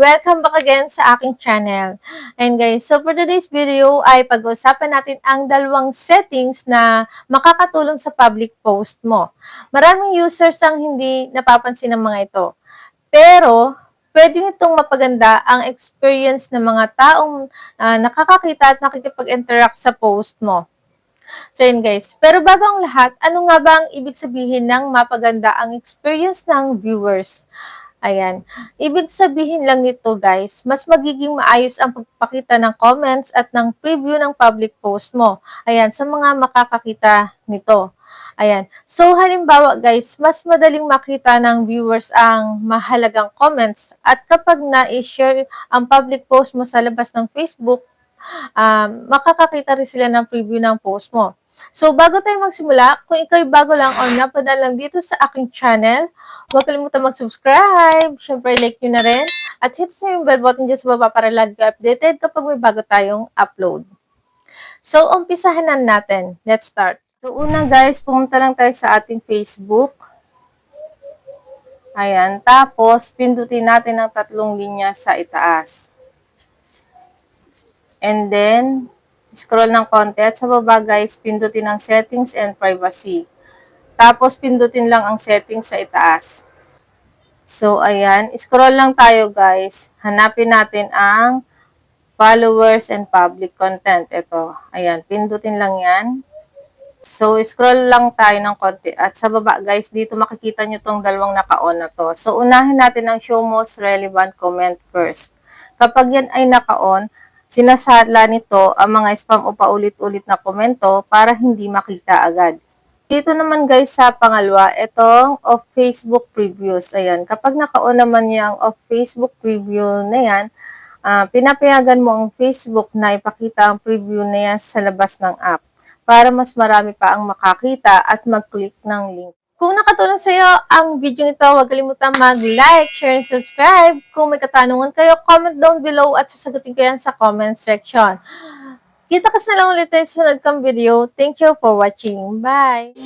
Welcome back again sa aking channel. And guys, so for today's video ay pag-uusapan natin ang dalawang settings na makakatulong sa public post mo. Maraming users ang hindi napapansin ng mga ito. Pero, pwede nitong mapaganda ang experience ng mga taong nakakakita at nakikipag-interact sa post mo. So yun guys, pero bago ang lahat, ano nga ba ang ibig sabihin ng mapaganda ang experience ng viewers? Ayan. Ibig sabihin lang nito guys, mas magiging maayos ang pagpapakita ng comments at ng preview ng public post mo. Ayan, sa mga makakakita nito. Ayan. So, halimbawa guys, mas madaling makita ng viewers ang mahalagang comments at kapag na-share ang public post mo sa labas ng Facebook, makakakita rin sila ng preview ng post mo. So, bago tayo magsimula, kung ikaw'y bago lang o napadaan lang dito sa aking channel, huwag kalimutan mag-subscribe, syempre like nyo na rin, at hit nyo yung bell button dyan sa baba para lagi ka updated kapag may bago tayong upload. So, umpisahan na natin. Let's start. So, una guys, pumunta lang tayo sa ating Facebook. Ayan, tapos pindutin natin ang tatlong linya sa itaas. And then, scroll ng konti at sa baba guys, pindutin ang settings and privacy. Tapos, pindutin lang ang settings sa itaas. So, ayan, scroll lang tayo guys. Hanapin natin ang followers and public content. Ito, ayan, pindutin lang yan. So, scroll lang tayo ng konti. At sa baba guys, dito makikita nyo tong dalawang naka-on na to. So, unahin natin ang show most relevant comment first. Kapag yan ay naka-on, sinasala nito ang mga spam o paulit-ulit na komento para hindi makita agad. Dito naman guys sa pangalawa, itong off Facebook previews. Ayan, kapag naka-on naman yung off Facebook preview na yan, pinapayagan mo ang Facebook na ipakita ang preview na yan sa labas ng app para mas marami pa ang makakita at mag-click ng link. Kung nakatulong sa iyo ang video nito, huwag kalimutan mag-like, share, and subscribe. Kung may katanungan kayo, comment down below at sasagutin ko yan sa comment section. Kita-kits na lang ulit tayo sa sunod kong video. Thank you for watching. Bye!